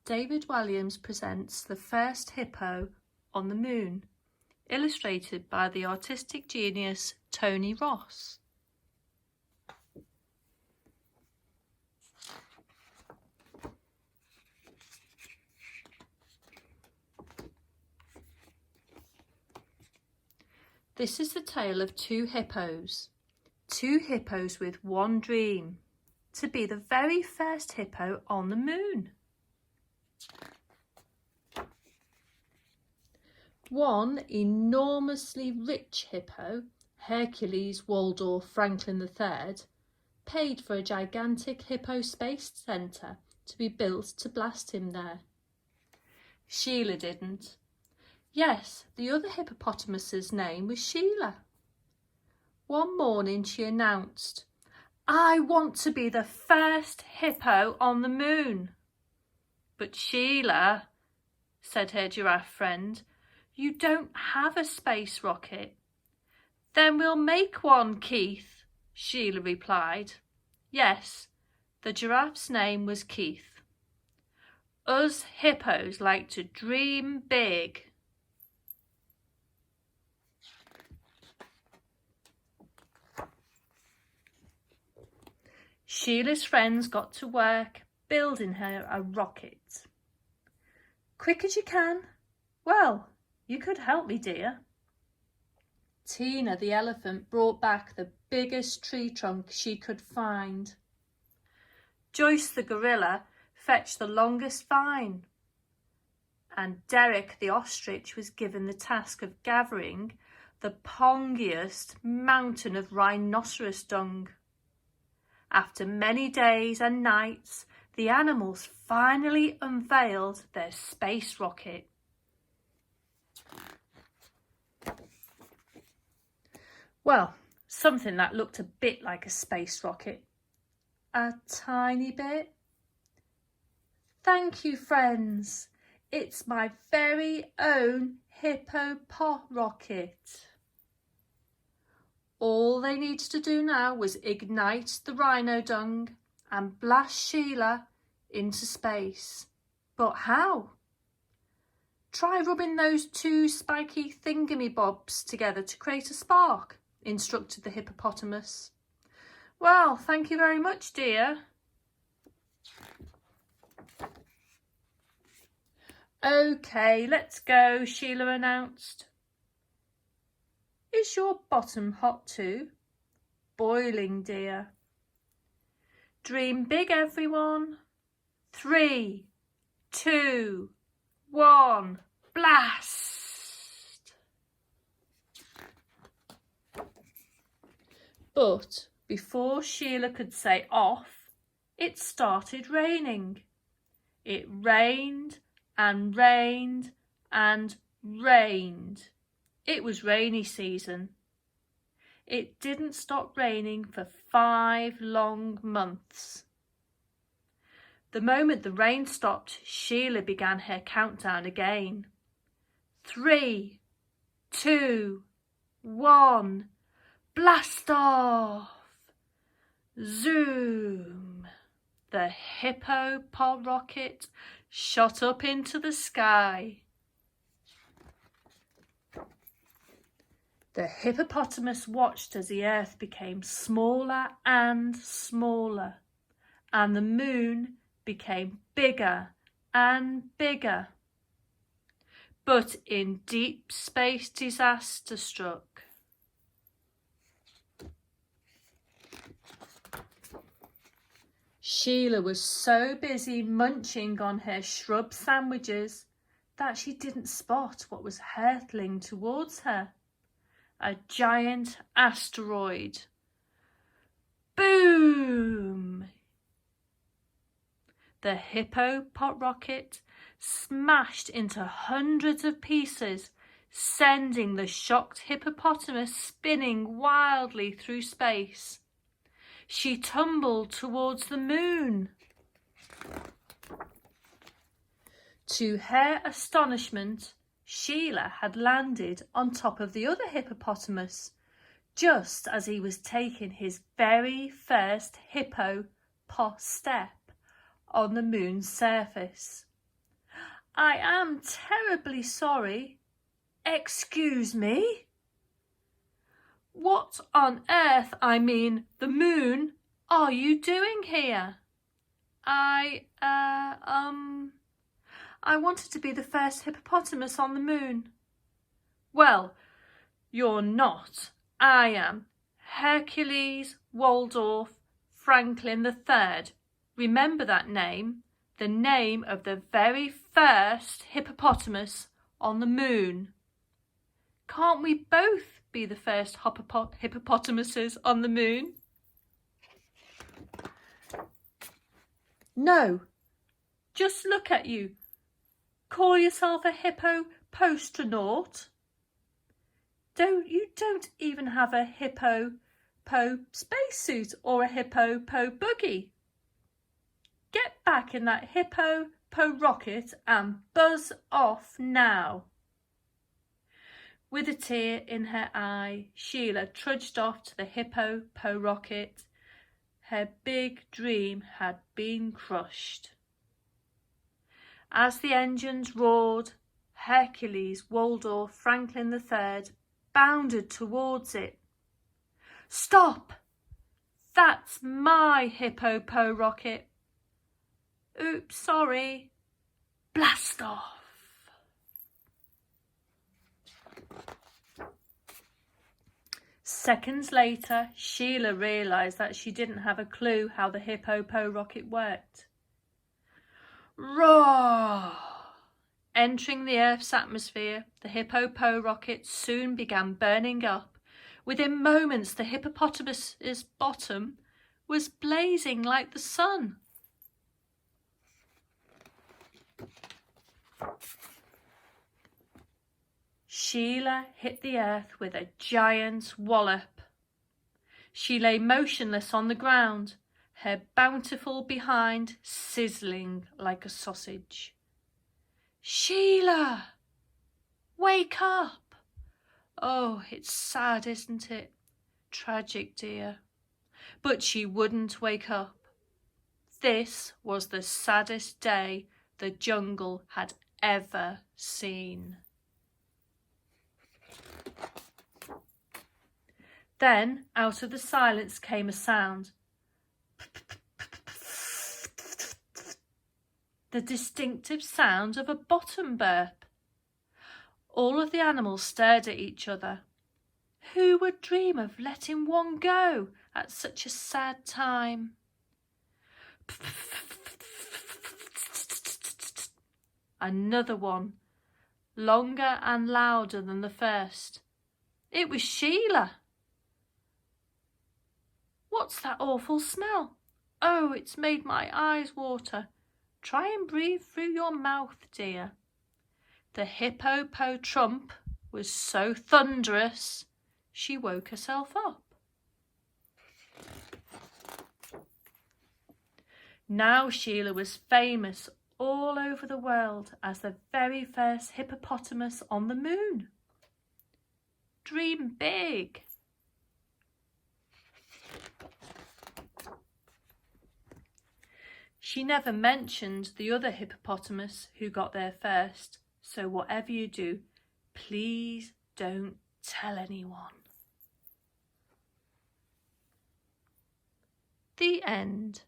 David Walliams presents the first hippo on the moon, illustrated by the artistic genius Tony Ross. This is the tale of two hippos with one dream, to be the very first hippo on the moon. One enormously rich hippo, Hercules Waldorf Franklin III, paid for a gigantic hippo space centre to be built to blast him there. Sheila didn't. Yes, the other hippopotamus's name was Sheila. One morning she announced, "I want to be the first hippo on the moon." "But Sheila," said her giraffe friend, "you don't have a space rocket." "Then we'll make one, Keith," Sheila replied. Yes, the giraffe's name was Keith. Us hippos like to dream big. Sheila's friends got to work building her a rocket. "Quick as you can." "Well, you could help me, dear." Tina the elephant brought back the biggest tree trunk she could find. Joyce the gorilla fetched the longest vine. And Derek the ostrich was given the task of gathering the pongiest mountain of rhinoceros dung. After many days and nights, the animals finally unveiled their space rocket. Well, something that looked a bit like a space rocket. A tiny bit. "Thank you, friends. It's my very own Hippo rocket." All they needed to do now was ignite the rhino dung and blast Sheila into space. But how? "Try rubbing those two spiky thingamybobs together to create a spark," instructed the hippopotamus. "Well, thank you very much, dear." "Okay, let's go," Sheila announced. "Is your bottom hot too?" "Boiling, dear." Dream big, everyone. 3, 2, 1, blast! But before Sheila could say off, it started raining. It rained and rained and rained. It was rainy season. It didn't stop raining for 5 long months. The moment the rain stopped, Sheila began her countdown again. 3, 2, 1, blast off! Zoom! The Hippo rocket shot up into the sky. The hippopotamus watched as the earth became smaller and smaller, and the moon became bigger and bigger. But in deep space disaster struck. Sheila was so busy munching on her shrub sandwiches that she didn't spot what was hurtling towards her. A giant asteroid. Boom! The Hippo rocket smashed into hundreds of pieces, sending the shocked hippopotamus spinning wildly through space. She tumbled towards the moon. To her astonishment, Sheila had landed on top of the other hippopotamus, just as he was taking his very first hippo step on the moon's surface. I am terribly sorry. Excuse me? What on earth, I mean the moon, are you doing here? I wanted to be the first hippopotamus on the moon. Well, you're not. I am. Hercules Waldorf Franklin III. Remember that name? The name of the very first hippopotamus on the moon. Can't we both be the first hippopotamuses on the moon? No. Just look at you. Call yourself a hippo-postronaut? You don't even have a hippo-po spacesuit or a hippo-po buggy. Get back in that hippo-po rocket and buzz off now. With a tear in her eye, Sheila trudged off to the hippo-po rocket. Her big dream had been crushed. As the engines roared, Hercules Waldorf Franklin III bounded towards it. Stop! That's my hippo-po rocket. Oops, sorry. Blast off! Seconds later, Sheila realised that she didn't have a clue how the hippo-po rocket worked. Roar! Entering the Earth's atmosphere, the hippo-po rocket soon began burning up. Within moments, the hippopotamus's bottom was blazing like the sun. Sheila hit the earth with a giant wallop. She lay motionless on the ground, her bountiful behind sizzling like a sausage. Sheila! Wake up! Oh, it's sad, isn't it? Tragic, dear. But she wouldn't wake up. This was the saddest day the jungle had ever seen. Then, out of the silence came a sound. The distinctive sound of a bottom burp. All of the animals stared at each other. Who would dream of letting one go at such a sad time? Another one, longer and louder than the first. It was Sheila. What's that awful smell? Oh, it's made my eyes water. Try and breathe through your mouth, dear. The hippo-po trump was so thunderous, she woke herself up. Now Sheila was famous all over the world as the very first hippopotamus on the moon. Dream big. She never mentioned the other hippopotamus who got there first, so whatever you do, please don't tell anyone. The end.